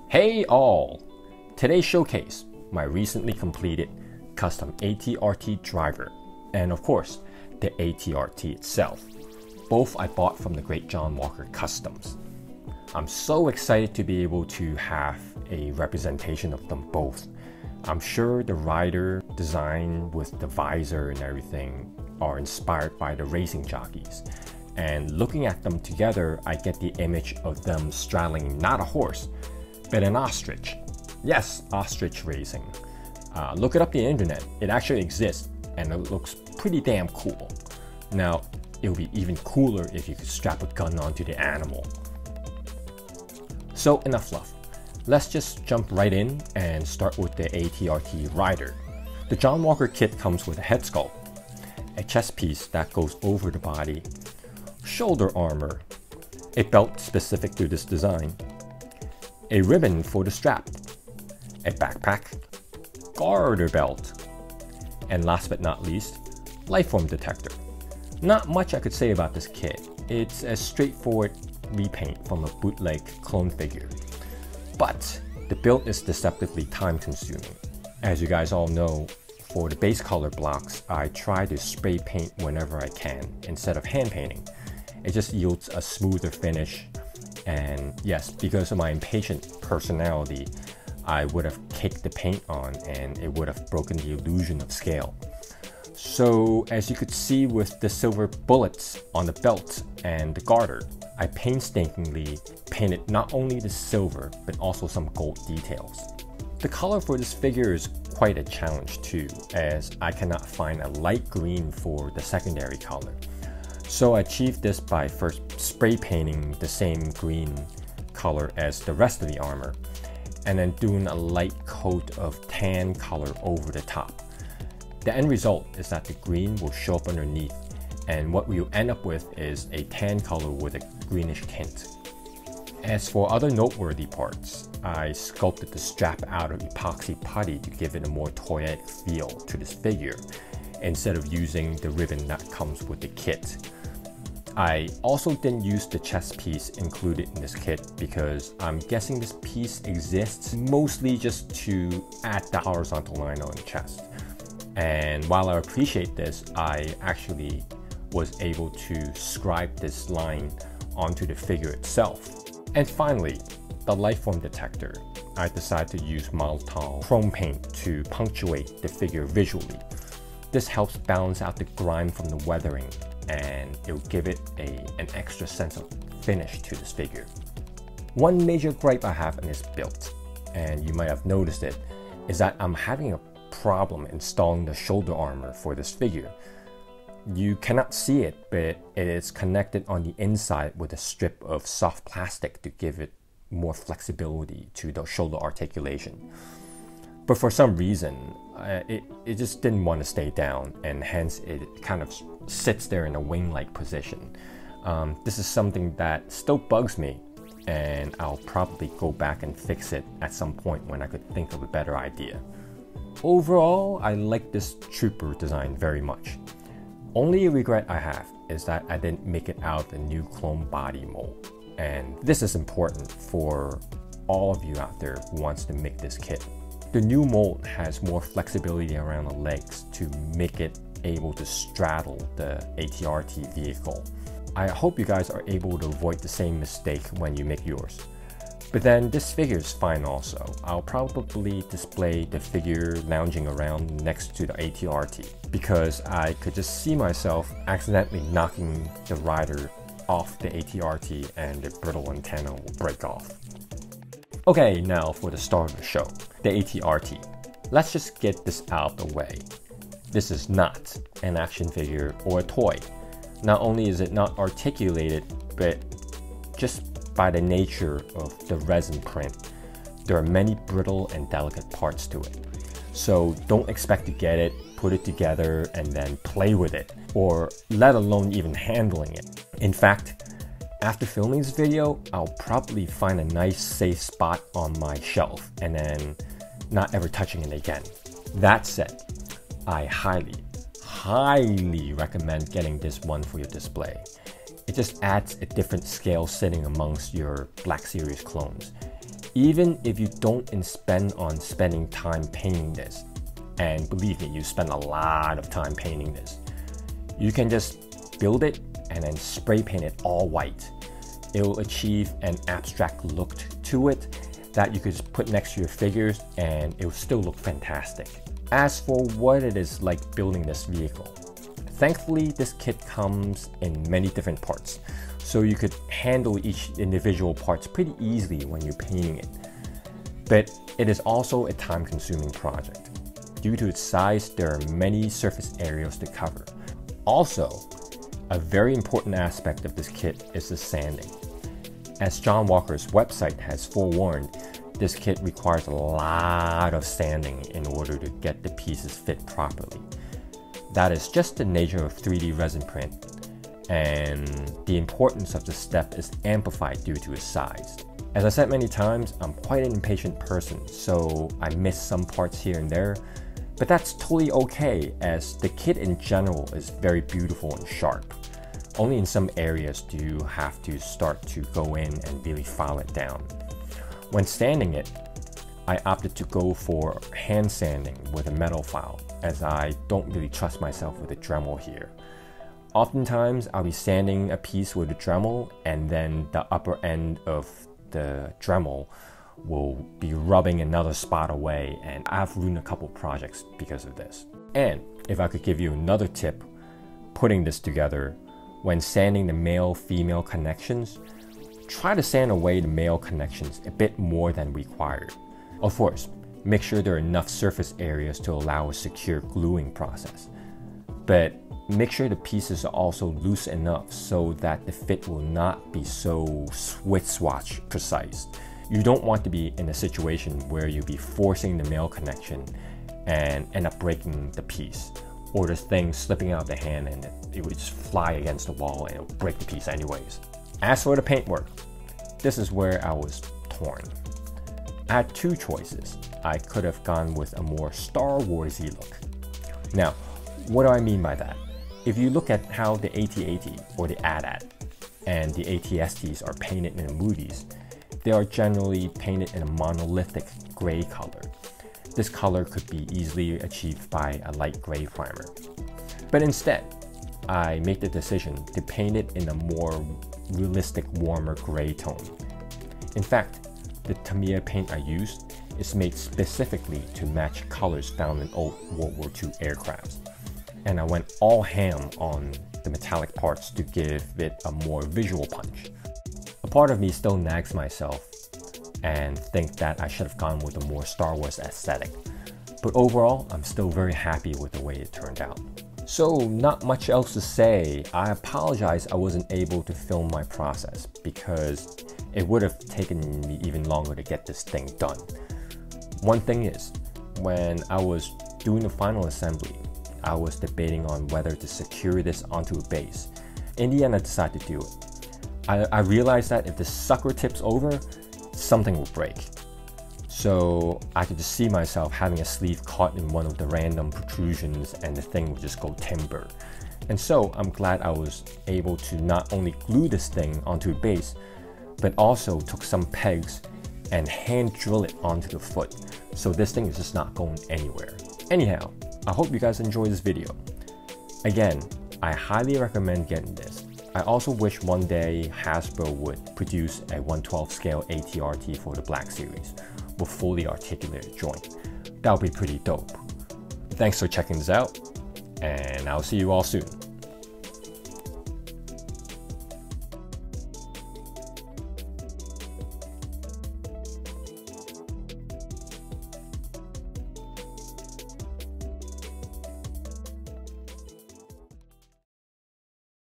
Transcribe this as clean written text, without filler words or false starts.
Hey all! Today's showcase, my recently completed custom ATRT driver, and of course, the ATRT itself. Both I bought from the great John Walker Customs. I'm so excited to be able to have a representation of them both. I'm sure the rider design with the visor and everything are inspired by the racing jockeys. And looking at them together, I get the image of them straddling not a horse, but an ostrich. Yes, ostrich racing. Look it up on the internet. It actually exists and it looks pretty damn cool. Now, it would be even cooler if you could strap a gun onto the animal. So enough fluff. Let's just jump right in and start with the ATRT rider. The John Walker kit comes with a head sculpt, a chest piece that goes over the body, shoulder armor, a belt specific to this design, a ribbon for the strap, a backpack, garter belt, and last but not least, lifeform detector. Not much I could say about this kit. It's a straightforward repaint from a bootleg clone figure. But the build is deceptively time consuming. As you guys all know, for the base color blocks, I try to spray paint whenever I can instead of hand painting. It just yields a smoother finish. And yes, because of my impatient personality, I would have caked the paint on and it would have broken the illusion of scale. So as you could see with the silver bullets on the belt and the garter, I painstakingly painted not only the silver, but also some gold details. The color for this figure is quite a challenge too, as I cannot find a light green for the secondary color. So I achieved this by first spray painting the same green color as the rest of the armor, and then doing a light coat of tan color over the top. The end result is that the green will show up underneath, and what we'll end up with is a tan color with a greenish tint. As for other noteworthy parts, I sculpted the strap out of epoxy putty to give it a more toyetic feel to this figure, instead of using the ribbon that comes with the kit. I also didn't use the chest piece included in this kit because I'm guessing this piece exists mostly just to add the horizontal line on the chest. And while I appreciate this, I actually was able to scribe this line onto the figure itself. And finally, the lifeform detector. I decided to use Maltol chrome paint to punctuate the figure visually. This helps balance out the grime from the weathering, and it'll give it an extra sense of finish to this figure. One major gripe I have in this build, and you might have noticed it, is that I'm having a problem installing the shoulder armor for this figure. You cannot see it, but it is connected on the inside with a strip of soft plastic to give it more flexibility to the shoulder articulation. But for some reason, it just didn't want to stay down, and hence it kind of sits there in a wing-like position. This is something that still bugs me, and I'll probably go back and fix it at some point when I could think of a better idea. Overall, I like this trooper design very much. Only regret I have is that I didn't make it out of the new clone body mold. And this is important for all of you out there who wants to make this kit. The new mold has more flexibility around the legs to make it able to straddle the ATRT vehicle. I hope you guys are able to avoid the same mistake when you make yours. But then this figure is fine also. I'll probably display the figure lounging around next to the ATRT because I could just see myself accidentally knocking the rider off the ATRT and the brittle antenna will break off. Okay, now for the star of the show, the ATRT. Let's just get this out of the way. This is not an action figure or a toy. Not only is it not articulated, but just by the nature of the resin print, there are many brittle and delicate parts to it. So don't expect to get it, put it together, and then play with it, or let alone even handling it. In fact, after filming this video, I'll probably find a nice safe spot on my shelf and then not ever touching it again. That said, I highly recommend getting this one for your display. It just adds a different scale sitting amongst your Black Series clones. Even if you don't spend on spending time painting this, and believe me, you spend a lot of time painting this, you can just build it and then spray paint it all white. It will achieve an abstract look to it that you could just put next to your figures and it will still look fantastic. As for what it is like building this vehicle, thankfully this kit comes in many different parts, so you could handle each individual parts pretty easily when you're painting it. But it is also a time-consuming project. Due to its size, there are many surface areas to cover. Also, a very important aspect of this kit is the sanding. As John Walker's website has forewarned, this kit requires a lot of sanding in order to get the pieces fit properly. That is just the nature of 3D resin print, and the importance of the step is amplified due to its size. As I said many times, I'm quite an impatient person, so I miss some parts here and there, but that's totally okay as the kit in general is very beautiful and sharp. Only in some areas do you have to start to go in and really file it down. When sanding it, I opted to go for hand sanding with a metal file, as I don't really trust myself with a Dremel here. Oftentimes, I'll be sanding a piece with a Dremel and then the upper end of the Dremel will be rubbing another spot away, and I've ruined a couple projects because of this. And if I could give you another tip putting this together, when sanding the male-female connections, try to sand away the male connections a bit more than required. Of course, make sure there are enough surface areas to allow a secure gluing process. But make sure the pieces are also loose enough so that the fit will not be so swatch precise. You don't want to be in a situation where you'll be forcing the male connection and end up breaking the piece, or the thing slipping out of the hand and it would just fly against the wall and it'll break the piece anyways. As for the paintwork, this is where I was torn. I had two choices. I could have gone with a more Star Warsy look. Now, what do I mean by that? If you look at how the AT-AT or the AT-AT and the AT-STs are painted in the movies, they are generally painted in a monolithic gray color. This color could be easily achieved by a light gray primer. But instead, I made the decision to paint it in a more realistic, warmer gray tone. In fact, the Tamiya paint I used is made specifically to match colors found in old World War II aircrafts. And I went all ham on the metallic parts to give it a more visual punch. A part of me still nags myself and think that I should have gone with a more Star Wars aesthetic. But overall, I'm still very happy with the way it turned out. So not much else to say. I apologize I wasn't able to film my process because it would have taken me even longer to get this thing done. One thing is, when I was doing the final assembly, I was debating on whether to secure this onto a base. In the end, I decided to do it. I realized that if the sucker tips over, something will break. So I could just see myself having a sleeve caught in one of the random protrusions and the thing would just go timber. And so I'm glad I was able to not only glue this thing onto a base, but also took some pegs and hand drill it onto the foot. So this thing is just not going anywhere. Anyhow, I hope you guys enjoyed this video. Again, I highly recommend getting this. I also wish one day Hasbro would produce a 1/12 scale ATRT for the Black Series with fully articulated joint. That would be pretty dope. Thanks for checking this out, and I'll see you all soon.